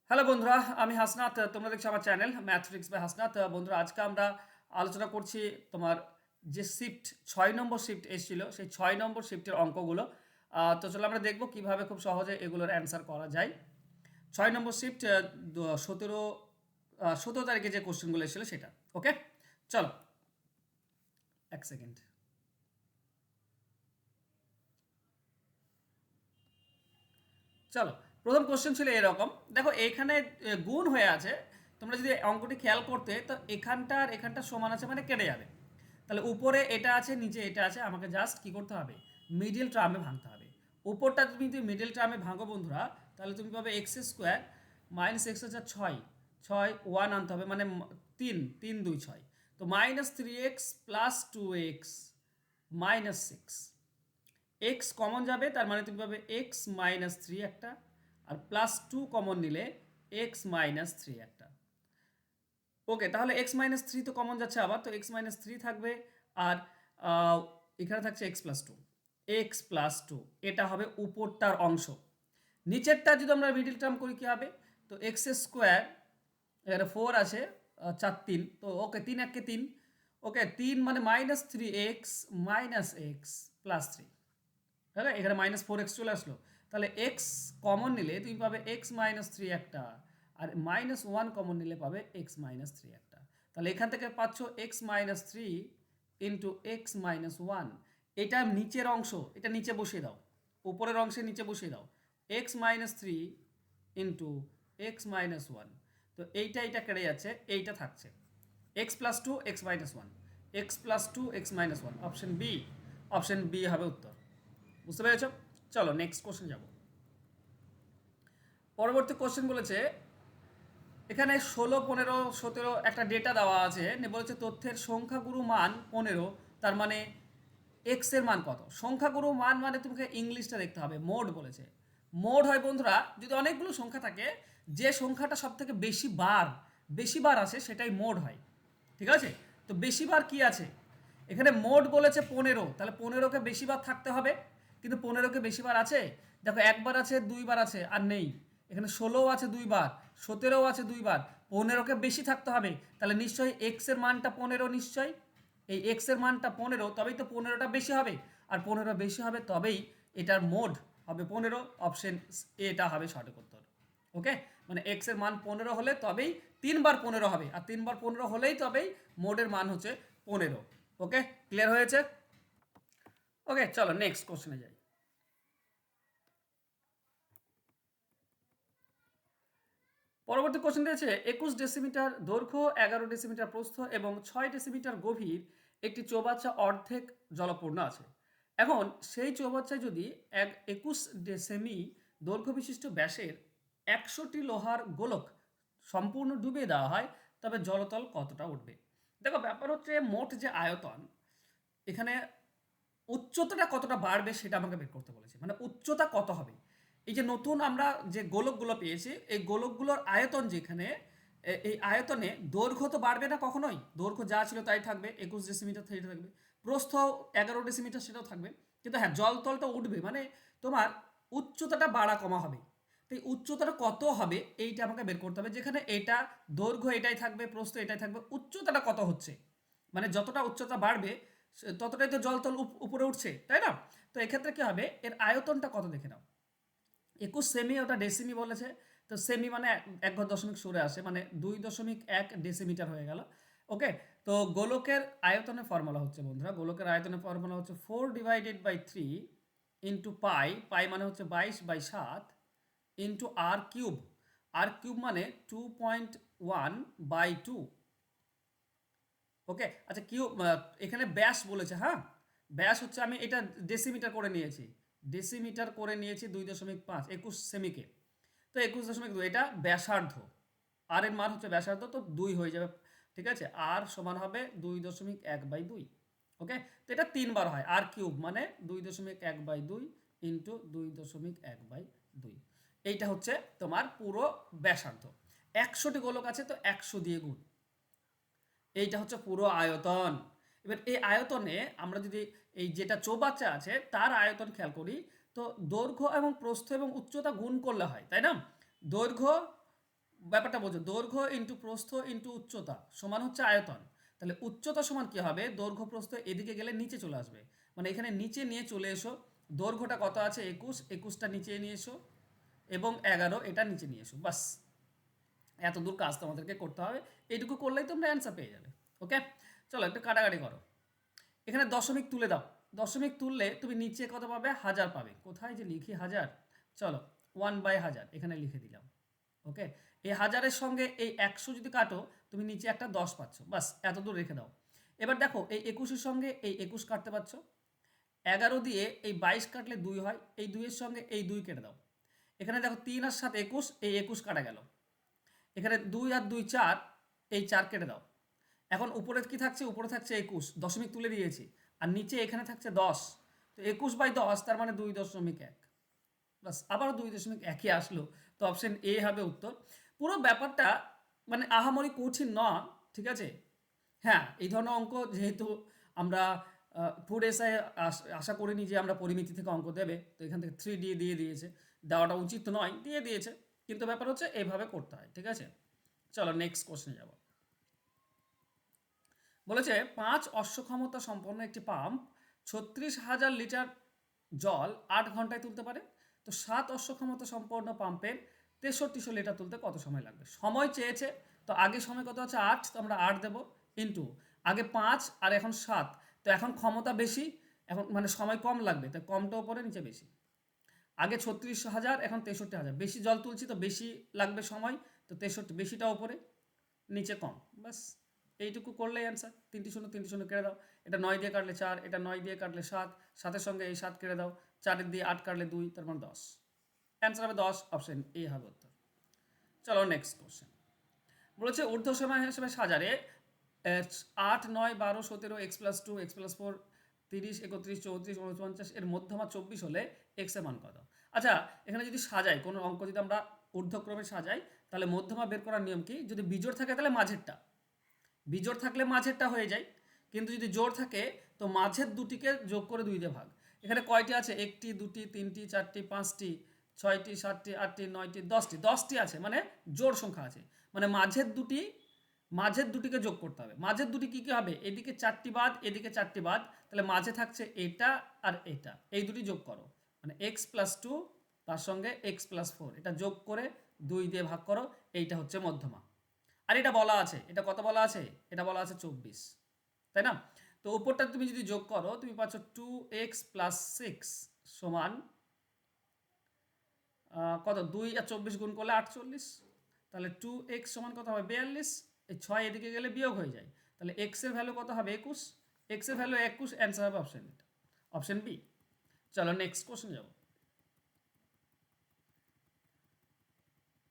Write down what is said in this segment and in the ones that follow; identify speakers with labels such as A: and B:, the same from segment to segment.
A: Hello বন্ধুরা, আমি হাসনাত। তোমরা দেখছো আমার চ্যানেল ম্যাথমেটিক্স বাই হাসনাত। বন্ধুরা, আজকে আমরা আলোচনা করছি তোমার যে শিফট 6 নম্বর শিফট এসেছিল সেই 6 নম্বর শিফটের অঙ্কগুলো। তো চলো আমরা দেখবো কিভাবে খুব সহজে এগুলোর অ্যান্সার করা যায়। 6 নম্বর শিফট 17 তারিখে যে কোশ্চেনগুলো এসেছিল সেটা। ওকে, চলো এক সেকেন্ড। চলো, প্রথম কোশ্চেন ছিল এরকম। দেখো এইখানে গুণ হয়ে আছে। তোমরা যদি অঙ্কটি খেয়াল করতে, তো এখানটা আর এখানটা সমান আছে মানে কেটে যাবে। তাহলে উপরে এটা আছে, নিচে এটা আছে, আমাকে জাস্ট কি করতে হবে? মিডিল টার্মে ভাঙতে হবে। উপরটা তুমি যদি মিডিল টার্মে ভাঙো বন্ধুরা, তাহলে তুমি পাবে এক্স স্কোয়ার মাইনাস এক্স হচ্ছে ছয়, ছয় ওয়ান আনতে হবে মানে তিন, তিন দুই ছয়। তো minus three x plus two x minus six. X common যাবে, তার মানে তুমি পাবে এক্স মাইনাস থ্রি একটা, আর প্লাস টু কমন নিলে এক্স মাইনাস থ্রি একটা। ওকে, তাহলে এক্স মাইনাস থ্রি তো কমন যাচ্ছে আবার, তো এক্স মাইনাস থ্রি থাকবে। আর এখানে থাকছে x plus two, x plus two. এটা হবে উপরটার অংশ। নিচেরটা যদি আমরা মিডিল টার্ম করি কী হবে? তো এক্স স্কোয়ার, এখানে ফোর আছে, চার তিন, তো ওকে তিন এককে তিন। ওকে, তিন মানে minus three x minus x plus three. তাহলে এখানে মাইনাস ফোর এক্স চলে আসলো। তাহলে এক্স কমন নিলে তুমি পাবে এক্স মাইনাস থ্রি একটা, আর মাইনাস ওয়ান কমন নিলে পাবে এক্স মাইনাস থ্রি একটা। তাহলে এখান থেকে পাচ্ছ x minus three into x minus one. এটা নিচের অংশ, এটা নিচে বসিয়ে দাও, উপরের অংশে নিচে বসিয়ে দাও। X minus three into x minus one. তো এইটা কেটে যাচ্ছে, এইটা থাকছে x plus two x minus one, x plus two x minus one. Option B, option B হবে উত্তর। বুঝতে পেরেছ? চলো নেক্সট কোশ্চেন যাব। পরবর্তী কোশ্চেন বলেছে এখানে 16, 15, 17 একটা ডেটা দেওয়া আছে, বলেছে তথ্যের সংখ্যাগুরু মান 15, তার মানে এক্স এর মান কত? সংখ্যাগুরু মান মানে তোমাকে ইংলিশটা দেখতে হবে। মোড বলেছে। মোড হয় বন্ধুরা, যদি অনেকগুলো সংখ্যা থাকে, যে সংখ্যাটা সব থেকে বেশি বার আসে সেটাই মোড হয়। ঠিক আছে? তো বেশিবার কি আছে? এখানে মোড বলেছে 15, তাহলে 15কে বেশিবার থাকতে হবে। কিন্তু 15কে বেশিবার আছে? দেখো, একবার আছে, দুইবার আছে, আর নেই। এখানে 16 আছে দুইবার, 17 আছে দুইবার, 15কে বেশি থাকতে হবে। তাহলে নিশ্চয়ই এক্স এর মানটা 15, নিশ্চয়ই এই এক্স এর মানটা 15, তবেই তো 15টা বেশি হবে। আর 15 বেশি হবে তবেই এটার মোড হবে 15। অপশন এটা হবে সঠিক উত্তর। ওকে, মানে এক্স এর মান 15 হলে তবেই 3 বার 15 হবে, আর 3 বার 15 হলেই তবেই মোডের মান হচ্ছে 15। ওকে, ক্লিয়ার হয়েছে? ওকে, চলো নেক্সট কোশ্চেনে যাই। পরবর্তী কোশ্চেন রয়েছে 21 ডেসিমিটার দৈর্ঘ্য, 11 ডেসিমিটার প্রস্থ এবং 6 ডেসিমিটার গভীর একটি চৌবাচ্চা অর্ধেক জলপূর্ণ আছে। এখন সেই চৌবাচ্চায় যদি 21 ডেসিমি দৈর্ঘ্য বিশিষ্ট ব্যাসের 100টি লোহার গোলক সম্পূর্ণ ডুবিয়ে দেওয়া হয়, তবে জলতল কতটা উঠবে? দেখো, ব্যাপার হচ্ছে মোট যে আয়তন, এখানে উচ্চতাটা কতটা বাড়বে সেটা আমাকে বের করতে বলেছে। মানে উচ্চতা কত হবে? এই যে নতুন আমরা যে গোলকগুলো পেয়েছি, এই গোলকগুলোর আয়তন যেখানে, এই আয়তনে দৈর্ঘ্য তো বাড়বে না কখনোই। দৈর্ঘ্য যা ছিল তাই থাকবে, 21 ডেসিমিটার সেটা থাকবে। প্রস্থ 11 ডেসিমিটার সেটাও থাকবে। কিন্তু হ্যাঁ, জলতলটা উঠবে, মানে তোমার উচ্চতাটা বাড়া কমা হবে। তো এই উচ্চতাটা কত হবে এইটা আমাকে বের করতে হবে। যেখানে এটা দৈর্ঘ্য এটাই থাকবে, প্রস্থ এটাই থাকবে, উচ্চতাটা কত হচ্ছে? মানে যতটা উচ্চতা বাড়বে ততটাই তো জলতল উপরে উঠছে, তাই না? তো এক্ষেত্রে কি হবে, এর আয়তনটা কত দেখে নাও। 21 সেমি, ওটা ডেসিমি বলেছে। তো সেমি মানে 1 ঘর দশমিক সরে আসে, মানে 2.1 ডেসিমিটার হয়ে গেল। ওকে, তো গোলকের আয়তনের ফর্মুলা হচ্ছে বন্ধুরা, গোলকের আয়তনের ফর্মুলা হচ্ছে 4/3 ইন্টু পাই, পাই মানে হচ্ছে 22/7 ইন্টু আর কিউব, আর কিউব মানে 2.1/2। ওকে, আচ্ছা কিউ, এখানে ব্যাস বলেছে। হ্যাঁ, ব্যাস হচ্ছে, আমি এটা ডেসিমিটার করে নিয়েছি, ডেসিমিটার করে নিয়েছি 2.5, 21 সেমিকে। তো 21.2 এটা ব্যাসার্ধ, আর এর মান হচ্ছে ব্যাসার্ধ, তো 2 হয়ে যাবে। ঠিক আছে, আর সমান হবে 2.1/2। ওকে, তো এটা 3 বার হয়, আর কিউব মানে 2.1/2 ইন্টু 2.1/2। এইটা হচ্ছে তোমার পুরো ব্যাসার্ধ। 100টি গোলক আছে, তো 100 দিয়ে গুণ। এইটা হচ্ছে পুরো আয়তন। এবার এই আয়তনে আমরা যদি এই যেটা চৌবাচ্চা আছে তার আয়তন খেয়াল করি, তো দৈর্ঘ্য এবং প্রস্থ এবং উচ্চতা গুণ করলে হয়, তাই না? দৈর্ঘ্য ব্যাপারটা বোঝো, দৈর্ঘ্য ইন্টু প্রস্থ ইন্টু উচ্চতা সমান হচ্ছে আয়তন। তাহলে উচ্চতা সমান কি হবে, দৈর্ঘ্য প্রস্থ এদিকে গেলে নিচে চলে আসবে, মানে এখানে নিচে নিয়ে চলে এসো। দৈর্ঘ্যটা কত আছে 21, 21টা নিচে নিয়ে এসো এবং 11 এটা নিচে নিয়ে এসো, বাস এত দূর কাজ তোমাদেরকে করতে হবে। এইটুকু করলেই তোমরা অ্যান্সার পেয়ে যাবে। ওকে, চলো একটু কাটাকাটি করো। এখানে দশমিক তুলে দাও, দশমিক তুললে তুমি নিচে কত পাবে, হাজার পাবে। কোথায় যে লিখি হাজার, চলো 1/1000 এখানে লিখে দিলাম। ওকে, এই হাজারের সঙ্গে এই 100 যদি কাটো তুমি নিচে একটা 10 পাচ্ছ, বাস এত দূর রেখে দাও। এবার দেখো এই 21-এর সঙ্গে এই 21 কাটতে পারছো, 11 দিয়ে এই 22 কাটলে 2 হয়, এই 2-এর সঙ্গে এই 2 কেটে দাও। এখানে দেখো 3 আর 7 21, এই 21 কাটা গেল। এখানে 2 আর 2 4, এই 4 কেটে দাও। এখন উপরে কি থাকছে, উপরে থাকছে 21, দশমিক তুলে দিয়েছি, আর নিচে এখানে থাকছে 10। তো 21/10 তার মানে 2.1, বাস আবারও 2.1ই আসলো। তো অপশন এ হবে উত্তর। পুরো ব্যাপারটা মানে আহামরি কঠিন না, ঠিক আছে। হ্যাঁ, এই ধরনের অঙ্ক যেহেতু আমরা ফুড এসআই আশা করিনি যে আমরা পরিমিতি থেকে অঙ্ক দেবে, তো এখান থেকে 3D দিয়ে দিয়েছে, দেওয়াটা উচিত নয়, দিয়ে দিয়েছে, কিন্তু ব্যাপার হচ্ছে এইভাবে করতে হয়, ঠিক আছে। চলো নেক্সট কোশ্চেনে যাব। বলেছে 5 অশ্ব ক্ষমতা সম্পন্ন একটি পাম্প 36,000 লিটার জল 8 ঘন্টায় তুলতে পারে। তো 7 অশ্ব ক্ষমতা সম্পন্ন পাম্পের 6300 লিটার তুলতে কত সময় লাগবে। সময় চেয়েছে, তো আগে সময় কত আছে 8, তো আমরা 8 দেবো ইন্টু আগে 5 আর এখন 7, তো এখন ক্ষমতা বেশি, এখন মানে সময় কম লাগবে, তো কমটা ওপরে নিচে বেশি। আগে 36,000 এখন 63,000, বেশি জল তুলছি তো বেশি লাগবে সময়, তো 63 বেশিটা ওপরে নিচে কম, বাস এইটুকু করলেই অ্যান্সার। 3টি শূন্য 3টি শূন্য কেটে দাও, এটা 9 দিয়ে কাটলে 4, এটা 9 দিয়ে কাটলে 7, 7-এর সঙ্গে এই 7 কেটে দাও, 4 দিয়ে 8 কাটলে 2, তার মানে 10, অ্যান্সার হবে 10, অপশন এ হবে উত্তর। চলো নেক্সট কোশ্চেন। বলেছে ঊর্ধ্ব সীমা হিসেবে সাজারে 8 9 12 17 x+2 x+4 30 31 34 49 এর মধ্যমা 24 হলে x এর মান কত। আচ্ছা, এখানে যদি সাজাই কোনো অঙ্ক, যদি আমরা ঊর্ধ্বক্রমে সাজাই, তাহলে মধ্যমা বের করার নিয়ম কি, যদি বিজোড় থাকে তাহলে মাঝেরটা, বিজোড় থাকলে মাঝেরটা হয়ে যায়, কিন্তু যদি জোড় থাকে তো মাঝের দুটিকে যোগ করে 2 দিয়ে ভাগ। এখানে কয়টি আছে, 1টি 2টি 3টি 4টি 5টি 6টি 7টি 8টি 9টি 10টি, 10টি আছে, মানে জোড় সংখ্যা আছে, মানে মাঝের দুটিকে যোগ করতে হবে। মাঝের দুটি কি কি হবে, এদিকে 4টি বাদ এদিকে 4টি বাদ, তাহলে মাঝে থাকছে এটা আর এটা, এই দুটি যোগ করো, মানে x+2 তার সঙ্গে x+4 এটা যোগ করে 2 দিয়ে ভাগ করো, এইটা হচ্ছে মধ্যমা। আর এটা বলা আছে, এটা কত বলা আছে, এটা বলা আছে 24, তাই না। তো উপরটা তুমি যদি যোগ করো তুমি পাচ্ছ 2x+6 সমান কত, 2 আর 24 গুণ করলে 48, তাহলে 2x সমান কত হবে 42, এই 6 এদিকে গেলে বিয়োগ হয়ে যায়, তাহলে x এর ভ্যালু কত হবে 21, x এর ভ্যালু 21, অ্যান্সার হবে অপশন অপশন বি। চলো নেক্সট কোশ্চেন যাব।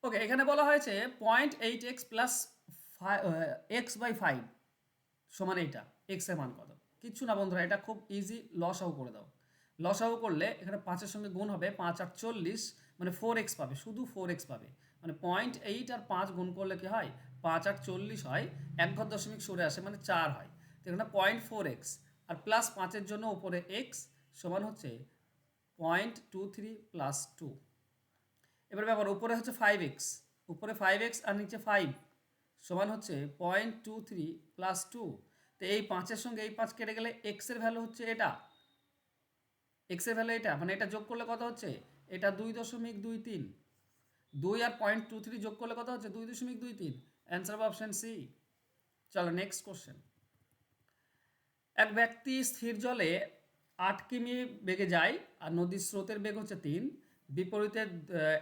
A: ওকে, এখানে বলা হয়েছে 0.8x প্লাস x/5 সমান এইটা, এক্স এর মান কত। কিচ্ছু না বন্ধুরা, এটা খুব ইজি, লসাগু করে দাও। লসাগু করলে এখানে 5-এর সঙ্গে গুণ হবে, 5 আর 40 মানে 4x পাবে, শুধু 4x পাবে, মানে 0.8 আর 5 গুণ করলে কি হয়, 5 আর 40 হয়, এক ঘর দশমিক সরে আসে মানে 4 হয়, তো এখানে 0.4x আর প্লাস 5-এর জন্য উপরে x সমান হচ্ছে 0.23 প্লাস 2। এবার ব্যাপার উপরে হচ্ছে 5x, উপরে 5x আর নিচে 5 সমান হচ্ছে 0.23 প্লাস 2। তো এই 5-এর সঙ্গে এই 5 কেটে গেলে এক্স এর ভ্যালু হচ্ছে এটা, এক্স এর ভ্যালু এটা, মানে এটা যোগ করলে কত হচ্ছে, এটা 2.23, 2 আর 0.23 যোগ করলে কত হচ্ছে 2.23, অ্যান্সার হবে অপশন সি। চলো নেক্সট কোশ্চেন। এক ব্যক্তি স্থির জলে 8 কিমি বেগে যায় আর নদীর স্রোতের বেগ হচ্ছে 3, বিপরীতে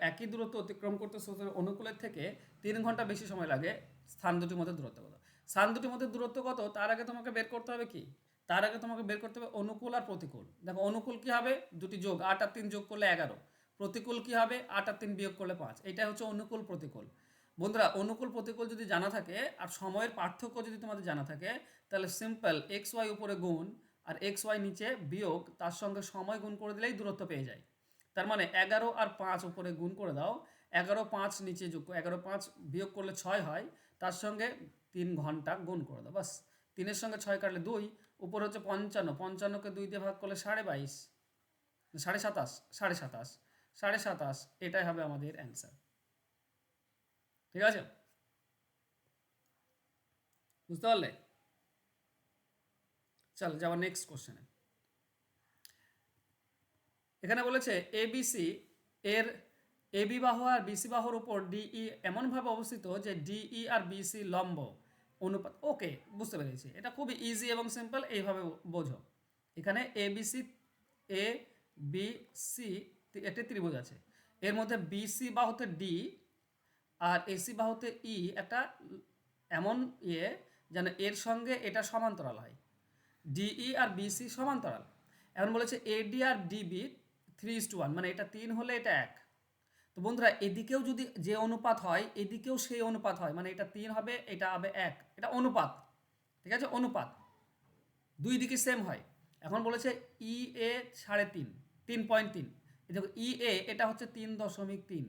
A: একই দূরত্ব অতিক্রম করতে স্রোতের অনুকূলের থেকে 3 ঘন্টা বেশি সময় লাগে, স্থান দুটির মধ্যে দূরত্ব কত। স্থান দুটির মধ্যে দূরত্ব কত, তার আগে তোমাকে বের করতে হবে কি, তার আগে তোমাকে বের করতে হবে অনুকূল আর প্রতিকূল। দেখো অনুকূল কি হবে, দুটি যোগ, 8 আর 3 যোগ করলে 11, প্রতিকূল কি হবে, 8 আর 3 বিয়োগ করলে 5, এটাই হচ্ছে অনুকূল প্রতিকূল। বন্ধুরা অনুকূল প্রতিকূল যদি জানা থাকে আর সময়ের পার্থক্য যদি তোমাদের জানা থাকে, তাহলে সিম্পল এক্স ওয়াই উপরে গুণ আর এক্স ওয়াই নিচে বিয়োগ, তার সঙ্গে সময় গুণ করে দিলেই দূরত্ব পেয়ে যায়। তার মানে 11 আর 5 উপরে গুণ করে দাও, 11 5 নিচে যোগ, 11 5 বিয়োগ করলে 6 হয়, তার সঙ্গে 3 ঘন্টা গুণ করে দাও, বাস 3-এর সঙ্গে 6 কাটলে 2, উপরে হচ্ছে 55, 55কে 2 দিয়ে ভাগ করলে 22.5, 27.5, 27.5, এটাই হবে আমাদের অ্যান্সার। ঠিক আছে, বুঝতে পারলে? চলো যাবো নেক্সট কোশ্চেনে। এখানে বলেছে এবিসি এর এবি বাহু আর বিসি বাহুর উপর ডিই এমনভাবে অবস্থিত যে ডিই আর বিসি লম্ব অনুপাত। ওকে, বুঝতে পেরেছি, এটা খুবই ইজি এবং সিম্পল, এইভাবে বোঝো। এখানে এবিসি, এ বি সি একটি ত্রিভুজ আছে, এর মধ্যে বিসি বাহুতে ডি আর এসি বাহুতে ই একটা এমন যেন এর সঙ্গে এটা সমান্তরাল হয়, ডিই আর বিসি সমান্তরাল। এখন বলেছে এডি আর ডিবি 3:1, মানে এটা 3 হলে এটা 1। তো বন্ধুরা এদিকেও যদি যে অনুপাত হয় এদিকেও সেই অনুপাত হয়, মানে এটা 3 হবে, এটা হবে 1, এটা অনুপাত। ঠিক আছে, অনুপাত, দুই দিকে সেম হয়। এখন বলেছে ই এ 3.5, 3.3। দেখো ই এ এটা হচ্ছে 3.3,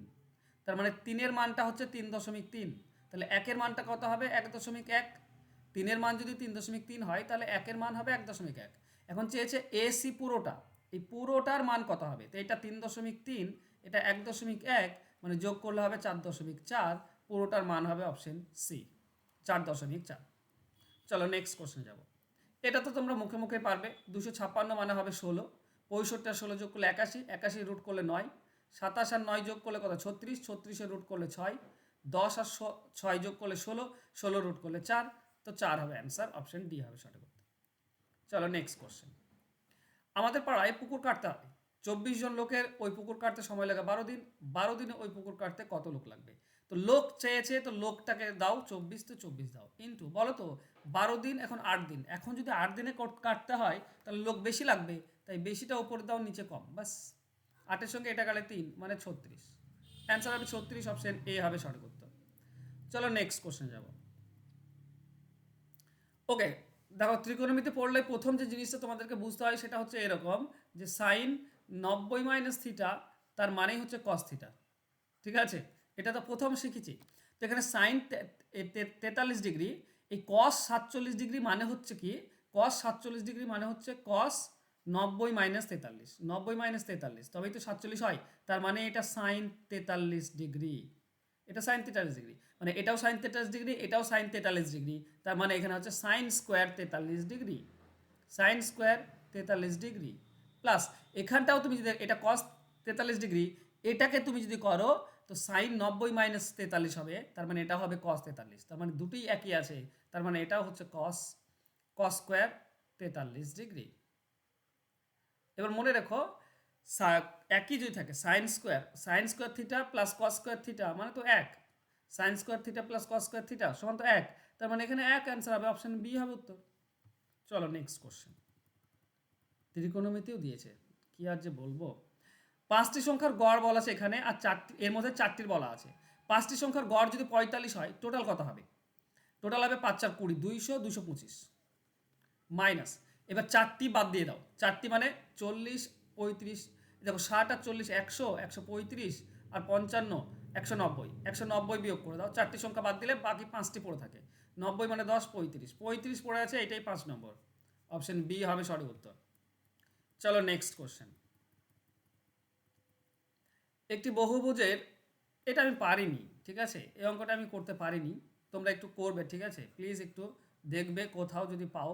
A: তার মানে 3-এর মানটা হচ্ছে 3.3, তাহলে 1-এর মানটা কত হবে 1.1। 3-এর মান যদি 3.3 হয় তাহলে 1-এর মান হবে 1.1। এখন চেয়েছে এসি পুরোটা, এই পুরোটার মান কত হবে, তো এটা 3.3, এটা 1.1, মানে যোগ করলে হবে 4.4, পুরোটার মান হবে অপশন সি 4.4। চলো নেক্সট কোশ্চেন যাব। এটা তো তোমরা মুখে মুখে পারবে, 256 মানে হবে 16, 65 আর 16 যোগ করলে 81, 81 রুট করলে 9, 27 আর 9 যোগ করলে কত 36, 36 রুট করলে 6, 10 আর 6 যোগ করলে 16, 16 রুট করলে 4, তো 4 হবে অ্যান্সার, অপশন ডি হবে সঠিক উত্তর। চলো নেক্সট কোশ্চেন। আমাদের পাড়ায় পুকুর কাটতে হবে, 24 জন লোকের ওই পুকুর কাটতে সময় লাগে 12 দিন, 12 দিনে ওই পুকুর কাটতে কত লোক লাগবে? তো লোক চেয়েছে, তো লোকটাকে দাও 24, তো 24 দাও ইন্টু, বলো তো 12 দিন এখন 8 দিন, এখন যদি 8 দিনে কাটতে হয় তাহলে লোক বেশি লাগবে, তাই বেশিটা উপরে দাও নিচে কম, বাস। 8-এর সঙ্গে এটা গেলে 3 মানে 36, অ্যান্সার হবে 36, অপশন এ হবে সঠিক উত্তর। চলো নেক্সট কোশ্চেন যাব। ওকে, দেখো ত্রিকোণমিতি পড়লে প্রথম যে জিনিসটা তোমাদেরকে বুঝতে হয় সেটা হচ্ছে এরকম, যে সাইন 90 মাইনাস থিটা তার মানেই হচ্ছে কস থিটা। ঠিক আছে, এটা তো প্রথম শিখেছি। তো এখানে সাইন 43 ডিগ্রি, এই কস 47 ডিগ্রি মানে হচ্ছে কি, কস 47 ডিগ্রি মানে হচ্ছে কস 90 মাইনাস 43, 90 মাইনাস 43 তবেই তো 47 হয়, তার মানে এটা সাইন 43 ডিগ্রি, এটা সাইন 43 ডিগ্রি, মানে এটাও সাইন 43 ডিগ্রি, এটাও সাইন 43 ডিগ্রি, তার মানে এখানে হচ্ছে sine square 43 degree, sine square 43 degree plus এখানটাও তুমি যদি এটা কস 43 ডিগ্রি, এটাকে তুমি যদি করো তো সাইন 90 মাইনাস 43 হবে, তার মানে এটা হবে কস 43, তার মানে দুটোই একই আছে, তার মানে এটাও হচ্ছে কস স্কোয়ার 43 ডিগ্রি। এবার মনে রেখো একই যদি থাকে sine square theta plus cos square theta মানে তো 1, sine square theta plus cos square theta সমান তো 1, তার মানে এখানে 1 অ্যান্সার হবে, অপশন বি হবে উত্তর। চলো নেক্সট কোশ্চেন। ত্রিকোণমিতিও দিয়েছে, কি আর যে বলবো। 5টি সংখ্যার গড় বলা আছে এখানে, আর 4টি, এর মধ্যে 4টির বলা আছে। 5টি সংখ্যার গড় যদি 45 হয় টোটাল কত হবে? টোটাল হবে 5 4 20, 200, 225 মাইনাস, এবার 4টি বাদ দিয়ে দাও, 4টি মানে 40, 35, দেখো 60 আর 40 100, 135 আর 55 190, 190 বিয়োগ করে দাও, 4টি সংখ্যা বাদ দিলে বাকি 5টি পড়ে থাকে, 90 মানে 10, 35, 35 পড়ে আছে, এটাই 5 নম্বর, অপশন বি হবে সঠিক উত্তর। চলো নেক্সট কোশ্চেন। একটি বহুভুজের, এটা আমি পারিনি, ঠিক আছে, এই অঙ্কটা আমি করতে পারিনি, তোমরা একটু করবে, ঠিক আছে, প্লিজ একটু দেখবে কোথাও যদি পাও,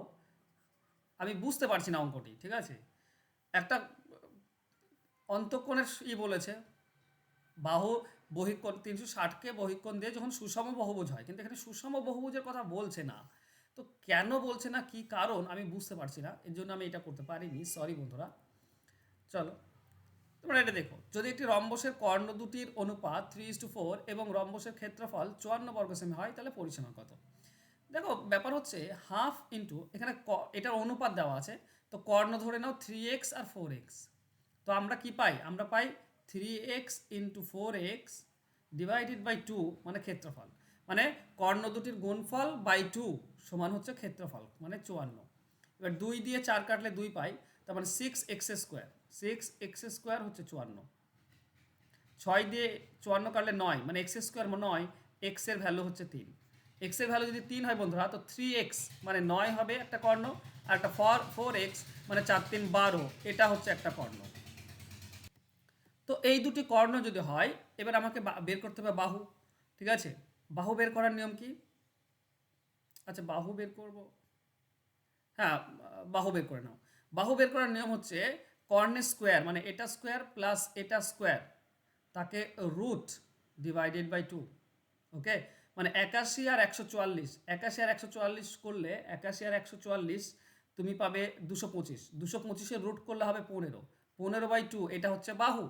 A: আমি বুঝতে পারছি না অঙ্কটি, ঠিক আছে। একটা অন্তঃকোণের বলেছে, বাহু বহিঃকোণ 360কে বহিঃকোণ দিয়ে যখন সুষম বহুভুজ হয়, কিন্তু এখানে সুষম বহুভুজের কথা বলছে না, তো কেন বলছে না, কি কারণ আমি বুঝতে পারছি না, এর জন্য আমি এটা করতে পারিনি, সরি বন্ধুরা। চলো তোমরা এটা দেখো, যদি একটি রম্বসের কর্ণ দুটির অনুপাত 3:4 এবং রম্বসের ক্ষেত্রফল 54 বর্গ সেমি হয়, তাহলে পরিসীমা কত? দেখো ব্যাপার হচ্ছে হাফ ইন্টু, এখানে এটার অনুপাত দেওয়া আছে, তো কর্ণ ধরে নাও 3x আর 4x, তো আমরা কি পাই, আমরা পাই 3x into 4x divided by 2 মানে ক্ষেত্রফল, মানে কর্ণ দুটির গুণফল বাই 2 সমান হচ্ছে ক্ষেত্রফল মানে 54। এবার 2 দিয়ে 4 কাটলে 2 পাই, তার মানে 6x স্কোয়ার, 6x স্কোয়ার হচ্ছে 54, 6 দিয়ে 54 কাটলে 9 মানে x স্কোয়ার 9, x এর ভ্যালু হচ্ছে 3, x এর ভ্যালু যদি 3 হয় বন্ধুরা, তো 3x মানে 9 হবে একটা কর্ণ, আর একটা 4x মানে 4 3 12, এটা হচ্ছে একটা কর্ণ। তো এই দুটি কর্ণ যদি হয়, এবার আমাকে বের করতে হবে বাহু, ঠিক আছে, বাহু বের করার নিয়ম কি? আচ্ছা বাহু বের করব, হ্যাঁ বাহু বের করে নাও। বাহু বের করার নিয়ম হচ্ছে কর্নের স্কোয়ার মানে এটা স্কোয়ার প্লাস এটা স্কোয়ার, তাকে রুট ডিভাইডেড বাই 2। ওকে, মানে 81 আর 144, 81 আর 144 করলে 81 আর 144 তুমি পাবে 225, 225-এর রুট করলে হবে 15, 15/2, এটা হচ্ছে বাহু।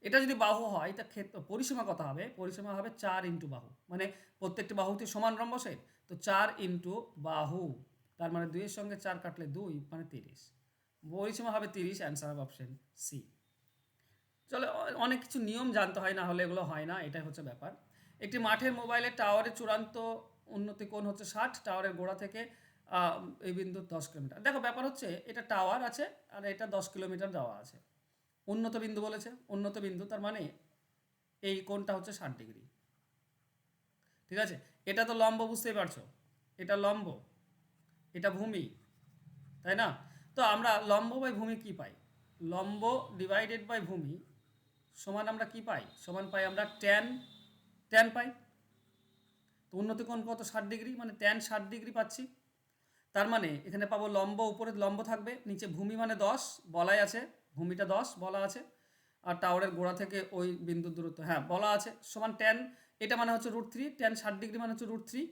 A: এটা যদি বাহু হয় তা ক্ষেত্র পরিসীমা কত হবে? পরিসীমা হবে 4 ইন্টু বাহু, মানে প্রত্যেকটি বাহুতে সমান রম্বসের, তো 4 ইন্টু বাহু, তার মানে 2 এর সঙ্গে 4 কাটলে 2 মানে 30, পরিসীমা হবে 30, অ্যান্সার হবে অপশন সি। চলো, অনেক কিছু নিয়ম জানতে হয়, না হলে এগুলো হয় না, এটাই হচ্ছে ব্যাপার। একটি মাঠের মোবাইলের টাওয়ারের চূড়ান্ত উন্নতি কোণ হচ্ছে 60, টাওয়ারের গোড়া থেকে এই বিন্দু 10 কিলোমিটার। দেখো ব্যাপার হচ্ছে এটা টাওয়ার আছে আর এটা 10 কিলোমিটার দেওয়া আছে, উন্নত বিন্দু বলেছে, উন্নত বিন্দু তার মানে এই কোণটা হচ্ছে 60 ডিগ্রি। ঠিক আছে, এটা তো লম্ব, বুঝতেই পারছো, এটা লম্ব, এটা ভূমি, তাই না? তো আমরা লম্ব বাই ভূমি কি পাই? লম্ব ডিভাইডেড বাই ভূমি সমান আমরা কি পাই? সমান পাই আমরা ট্যান, ট্যান পাই। তো উন্নতি কোণ কত? 60 ডিগ্রি, মানে ট্যান 60 ডিগ্রি পাচ্ছি। তার মানে এখানে পাবো লম্ব, উপরে লম্ব থাকবে, নিচে ভূমি মানে 10 বলাই আছে, ভূমিটা 10 বলা আছে, আর টাওয়ারের গোড়া থেকে ওই বিন্দুর দূরত্ব হ্যাঁ বলা আছে, সমান ট্যান, এটা মানে হচ্ছে √3, ট্যান 60 ডিগ্রি মানে হচ্ছে √3।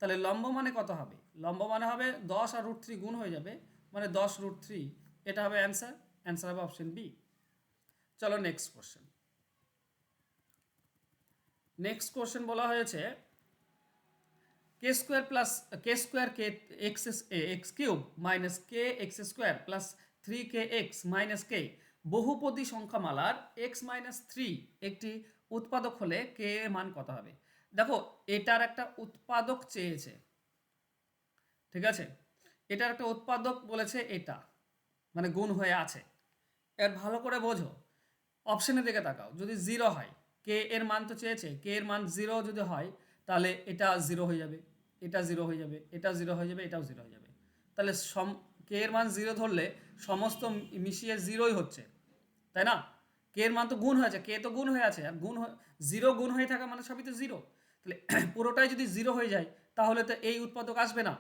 A: তাহলে লম্ব মানে কত হবে? লম্ব মানে হবে 10 আর √3 গুণ হয়ে যাবে, মানে 10√3, এটা হবে অ্যান্সার, অ্যান্সার হবে অপশন বি। চলো নেক্সট কোশ্চেন। নেক্সট কোশ্চেন বলা হয়েছে k square plus k square k x x cube minus k x square plus 3kx minus k বহুপদী সংখ্যামালার x-3 একটি উৎপাদক হলে কে এর মান কত হবে? দেখো এটার একটা উৎপাদক চেয়েছে, ঠিক আছে, এটার একটা উৎপাদক বলেছে, এটা মানে গুণ হয়ে আছে। এর ভালো করে বোঝো, অপশনের দিকে তাকাও, যদি 0 হয়, কে এর মান তো চেয়েছে, কে এর মান 0 যদি হয় তাহলে এটা 0 হয়ে যাবে, এটা 0 হয়ে যাবে, এটা 0 হয়ে যাবে, এটাও 0 হয়ে যাবে। তাহলে কে এর মান 0 ধরলে সমস্ত মিশিয়ে 0ই হচ্ছে, তাই না? কে এর মান তো গুণ হয়েছে, কে তো গুণ হয়ে আছে, আর গুণ 0 গুণ হয়ে থাকা মানে সবই তো 0। তাহলে পুরোটাই যদি 0 হয়ে যায় তাহলে তো এই উৎপাদক আসবে না,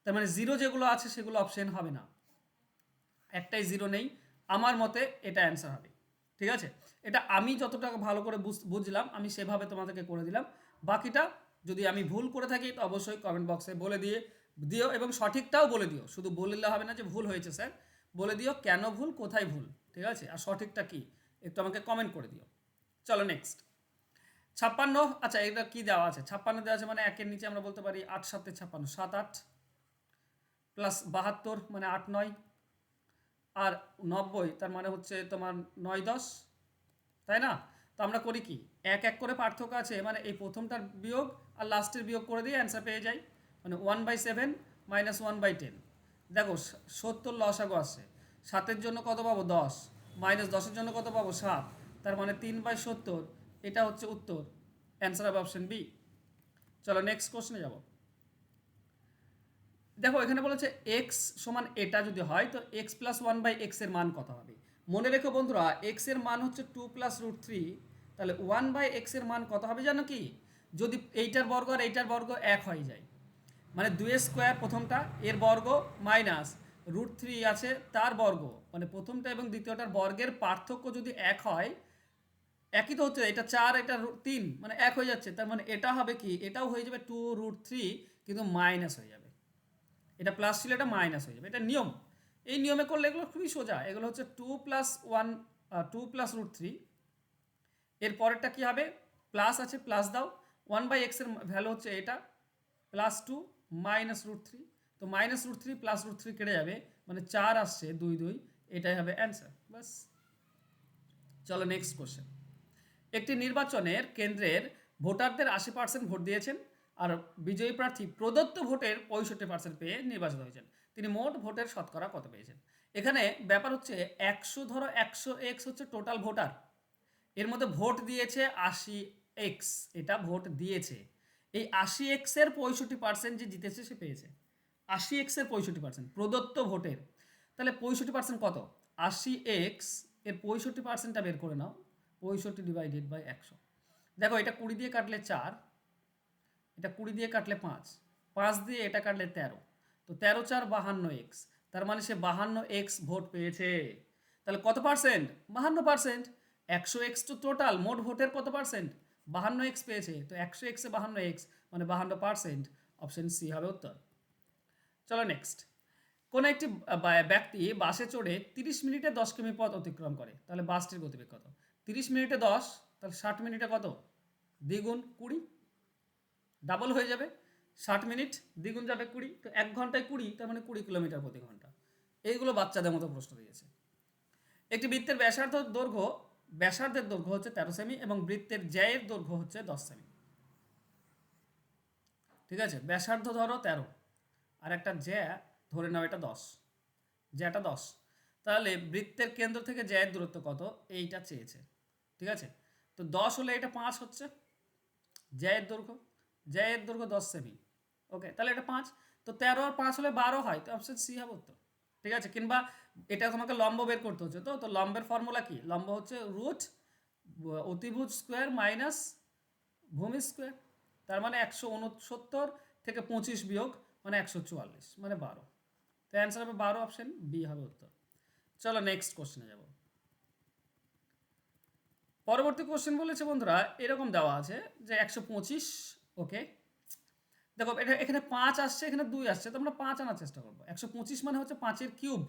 A: তার মানে 0 যেগুলো আছে সেগুলো অপশন হবে না, একটাই 0 নেই, আমার মতে এটা অ্যান্সার হবে। ঠিক আছে, এটা আমি যতটা ভালো করে বুঝলাম আমি সেভাবে তোমাদেরকে করে দিলাম, বাকিটা যদি আমি ভুল করে থাকি তো অবশ্যই কমেন্ট বক্সে বলে দিও এবং সঠিকটাও বলে দিও, শুধু বললে হবে না যে ভুল হয়েছে স্যার, বলে দিও কেন ভুল, কোথায় ভুল, ঠিক আছে, আর সঠিকটা কি একটু আমাকে কমেন্ট করে দিও। চলো নেক্সট 56, আচ্ছা এটা কি দেওয়া আছে? 56 দেওয়া আছে মানে একের নিচে আমরা বলতে পারি 8 7 56, 7 8 প্লাস 72 মানে 8 9, আর 90 তার মানে হচ্ছে তোমার 9 10, তাই না? তো আমরা করি কি, এক এক করে পার্থক্য আছে, মানে এই প্রথমটার বিয়োগ আর লাস্টের বিয়োগ করে দিয়ে অ্যান্সার পেয়ে যাই, মানে 1/7 মাইনাস 1/10। দেখো 70 লসাগু আসছে, 7-এর জন্য কত পাবো? 10, মাইনাস 10-এর জন্য কত পাবো? 7, তার মানে 3/70, এটা হচ্ছে উত্তর, অ্যান্সার হবে অপশন বি। চলো নেক্সট কোশ্চেনে যাবো। দেখো এখানে বলেছে এক্স সমান এটা যদি হয় তো এক্স প্লাস 1/x এর মান কত হবে? মনে রেখো বন্ধুরা, এক্স এর মান হচ্ছে 2 + √3, তাহলে 1/x এর মান কত হবে জানো কি? যদি এইটার বর্গ আর এইটার বর্গ এক হয়ে যায়, মানে 2 স্কোয়ার প্রথমটা এর বর্গ মাইনাস √3 আছে তার বর্গ, মানে প্রথমটা এবং দ্বিতীয়টার বর্গের পার্থক্য যদি এক হয়, একই তো হচ্ছে, এটা 4 এটা 3 মানে এক হয়ে যাচ্ছে, তার মানে এটা হবে কি, এটাও হয়ে যাবে 2√3 কিন্তু মাইনাস হয়ে যাবে, এটা প্লাস ছিল এটা মাইনাস হয়ে যাবে, এটা নিয়ম। এই নিয়মে করলে এগুলো খুবই সোজা, এগুলো হচ্ছে 2 + √3, এর পরেরটা কী হবে? প্লাস আছে প্লাস দাও, 1/x এর ভ্যালু হচ্ছে এটা, +2 মাইনাস √3, তো মাইনাস √3 প্লাস √3 কেটে যাবে, মানে 4 আসছে 2 2, এটাই হবে অ্যান্সার, বাস। চলো নেক্সট কোশ্চেন। একটি নির্বাচনের কেন্দ্রের ভোটারদের 80% ভোট দিয়েছেন আর বিজয়ী প্রার্থী প্রদত্ত ভোটের 65% পেয়ে নির্বাচিত হয়েছেন, তিনি মোট ভোটের শতকরা কত পেয়েছেন? এখানে ব্যাপার হচ্ছে 100, ধরো 100x হচ্ছে টোটাল ভোটার, এর মধ্যে ভোট দিয়েছে 80x, এটা ভোট দিয়েছে, এই 80x এর 65% যে জিতেছে সে পেয়েছে, 80x এর 65% প্রদত্ত ভোটের, তাহলে 65% কত? 80x এর 65%টা বের করে নাও, 65 / 100। দেখো এটা 20 দিয়ে কাটলে 4, এটা 20 দিয়ে কাটলে 5, 5 দিয়ে এটা কাটলে 13, তো 13 4 52x, তার মানে সে 52x ভোট পেয়েছে। তাহলে কত পার্সেন্ট? 52%। 100x তো টোটাল মোট ভোটের কত পার্সেন্ট? 52x পেয়েছে, তো 100x এ 52x মানে 52%। অপশন সি হবে উত্তর। চলো নেক্সট। কোন একটি ব্যক্তি বাসে চড়ে 30 মিনিটে 10 কিমি পথ অতিক্রম করে, তাহলে বাসটির গতিবেগ কত? 30 মিনিটে 10, তাহলে 60 মিনিটে কত? দ্বিগুণ 20, ডাবল হয়ে যাবে। 60 মিনিট দ্বিগুণ যাবে 20, তো 1 ঘন্টায় 20, তার মানে 20 কিলোমিটার প্রতি ঘন্টা। এইগুলো বাচ্চাদের মতো প্রশ্ন দিয়েছে। একটি বৃত্তের ব্যাসার্ধের দৈর্ঘ্য হচ্ছে 13 সেমি এবং বৃত্তের জ্যায়ের দৈর্ঘ্য হচ্ছে 10 সেমি। ঠিক আছে, ব্যাসার্ধ ধরো 13 আর একটা জ্যা ধরে নাও এটা 10, জ্যাটা 10, তাহলে বৃত্তের কেন্দ্র থেকে জ্যায়ের দূরত্ব কত এইটা চেয়েছে। ঠিক আছে, তো 10 হলে এটা 5 হচ্ছে জ্যায়ের দৈর্ঘ্য 10 সেমি। ওকে, তাহলে এটা 5, তো 13 আর 5 হলে 12 হয়, তো অপশন সি হবে উত্তর। ঠিক আছে, কিংবা এটা তোমাকে লম্ব বের করতে হচ্ছে, তো লম্বের ফর্মুলা কি? লম্ব হচ্ছে রুট অতিভুজ স্কোয়ার মাইনাস ভূমি স্কোয়ার, তার মানে 169 থেকে 25 বিয়োগ মানে 144 মানে 12, তো অ্যান্সার হবে 12, অপশন বি হবে উত্তর। চলো নেক্সট কোশ্চেনে যাব। পরবর্তী কোশ্চেন বলেছে বন্ধুরা এরকম দেওয়া আছে যে 125। ওকে, দেখো এটা এখানে 5 আসছে, এখানে 2 আসছে, তো আমরা 5 আনার চেষ্টা করবো। 125 মানে হচ্ছে 5-এর কিউব,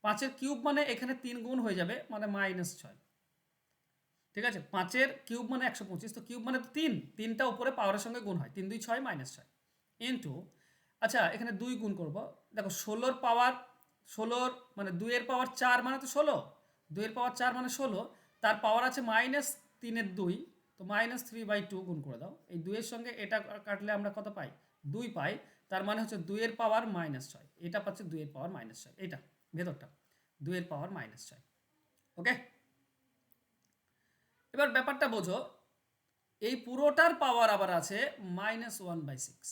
A: 5-এর কিউব মানে এখানে 3 গুণ হয়ে যাবে মানে -6। ঠিক আছে, 5-এর কিউব মানে 125, তো কিউব মানে তো 3, 3টা উপরে পাওয়ারের সঙ্গে গুণ হয়, 3 2 6 -6 ইন্টু, আচ্ছা এখানে 2 গুণ করব। দেখো 16-র পাওয়ার 16 মানে 2-এর পাওয়ার 4 মানে তো 16, 2-এর পাওয়ার 4 মানে 16, তার পাওয়ার আছে -3-এর 2, তো -3/2 গুণ করে দাও। এই 2-এর সঙ্গে এটা কাটলে আমরা কত পাই? 2 পাই, তার মানে হচ্ছে 2-এর পাওয়ার -6, এটা পাচ্ছে 2-এর পাওয়ার -6, এটা ভেতরটা 2-এর পাওয়ার -6। ওকে, এবার ব্যাপারটা বোঝো, এই পুরোটার পাওয়ার আবার আছে -1/6।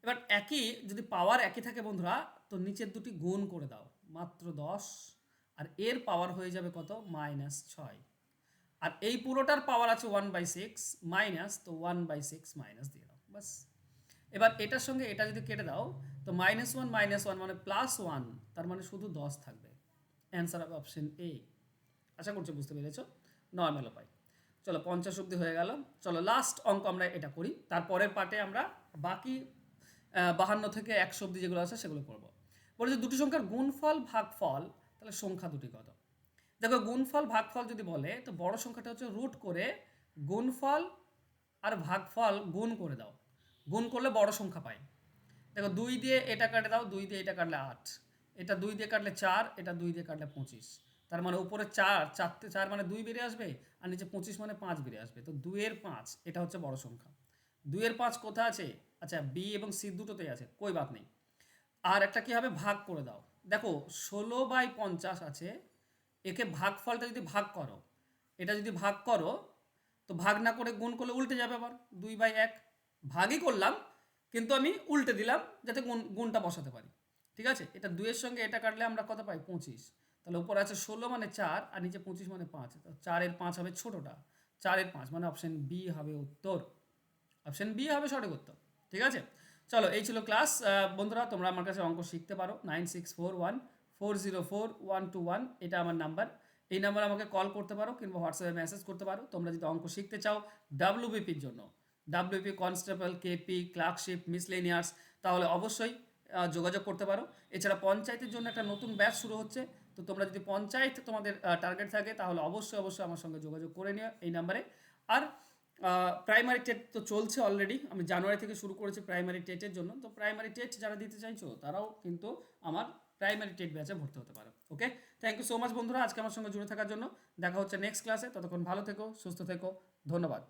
A: এবার একই যদি পাওয়ার একই থাকে বন্ধুরা, তো নিচের দুটি গুণ করে দাও, মাত্র 10, আর এর পাওয়ার হয়ে যাবে কত? -6, আর এই পুরোটার পাওয়ার আছে 1/6 মাইনাস, তো 1/6 মাইনাস দিয়ে দাও বাস। এবার এটার সঙ্গে এটা যদি কেটে দাও, তো -1 -1 মানে +1, তার মানে শুধু 10 থাকবে। অ্যান্সার হবে অপশন এ। আশা করছি বুঝতে পেরেছ, নর্মাল উপায়। চলো 50 অব্দি হয়ে গেল। চলো লাস্ট অঙ্ক আমরা এটা করি, তারপরের পার্টে আমরা বাকি 52 থেকে 100 অব্দি যেগুলো আছে সেগুলো করবো। বলেছে দুটি সংখ্যার গুণফল ভাগফল, তাহলে সংখ্যা দুটি কত? দেখো গুণফল ভাগফল যদি বলে, তো বড় সংখ্যাটা হচ্ছে রুট করে গুণফল আর ভাগফল গুণ করে দাও, গুণ করলে বড় সংখ্যা পাই। দেখো 2 দিয়ে এটা কাটে দাও, 2 দিয়ে এটা কাটলে 8, এটা 2 দিয়ে কাটলে 4, এটা 2 দিয়ে কাটলে 25, তার মানে উপরে 4, 4 মানে 2 বেরিয়ে আসবে, আর নিচে 25 মানে 5 বেরিয়ে আসবে, তো 2-এর 5 এটা হচ্ছে বড় সংখ্যা। 2-এর 5 কোথায় আছে? আচ্ছা বি এবং সি দুটোতেই আছে, কই বাত নেই। আর একটা কি হবে? ভাগ করে দাও। দেখো 16/50 আছে, একে ভাগফলটা যদি ভাগ করো, এটা যদি ভাগ করো, তো ভাগ না করে গুণ করলে উল্টে যাবে আবার 2/1, ভাগই করলাম কিন্তু আমি উল্টে দিলাম যাতে গুণটা বসাতে পারি। ঠিক আছে, এটা 2-এর সঙ্গে এটা কাটলে আমরা কত পাই? 25, তাহলে উপরে আছে 16 মানে 4, আর নিচে 25 মানে 5, তো 4-এর 5 হবে ছোটোটা, 4-এর 5 মানে অপশন বি হবে উত্তর, অপশন বি হবে সঠিক উত্তর। ঠিক আছে, চলো এই ছিল ক্লাস। বন্ধুরা তোমরা আমার কাছে অঙ্ক শিখতে পারো, 9641404121, এটা আমার নাম্বার। এই নাম্বার আমাকে কল করতে পারো কিংবা হোয়াটসঅ্যাপে মেসেজ করতে পারো। তোমরা যদি অঙ্ক শিখতে চাও ডাব্লিউবিপির জন্য, ডাব্লিউপি কনস্টেবল, কেপি, ক্লার্কশিপ, মিসলেনিয়ার্স, তাহলে অবশ্যই যোগাযোগ করতে পারো। এছাড়া পঞ্চায়েতের জন্য একটা নতুন ব্যাচ শুরু হচ্ছে, তো তোমরা যদি পঞ্চায়েত তোমাদের টার্গেট থাকে তাহলে অবশ্যই আমার সঙ্গে যোগাযোগ করে নিও এই নাম্বারে। আর প্রাইমারি টেট তো চলছে অলরেডি, আমি জানুয়ারি থেকে শুরু করেছি প্রাইমারি টেটের জন্য, তো প্রাইমারি টেট যারা দিতে চাইছো তারাও কিন্তু আমার প্রাইমারি টেট ব্যাচে ভর্তি হতে পারো। ওকে, থ্যাংক ইউ সো মাচ বন্ধুরা আজকে আমার সঙ্গে জুড়ে থাকার জন্য। দেখা হচ্ছে নেক্সট ক্লাসে, ততক্ষণ ভালো থেকো, সুস্থ থেকো, ধন্যবাদ।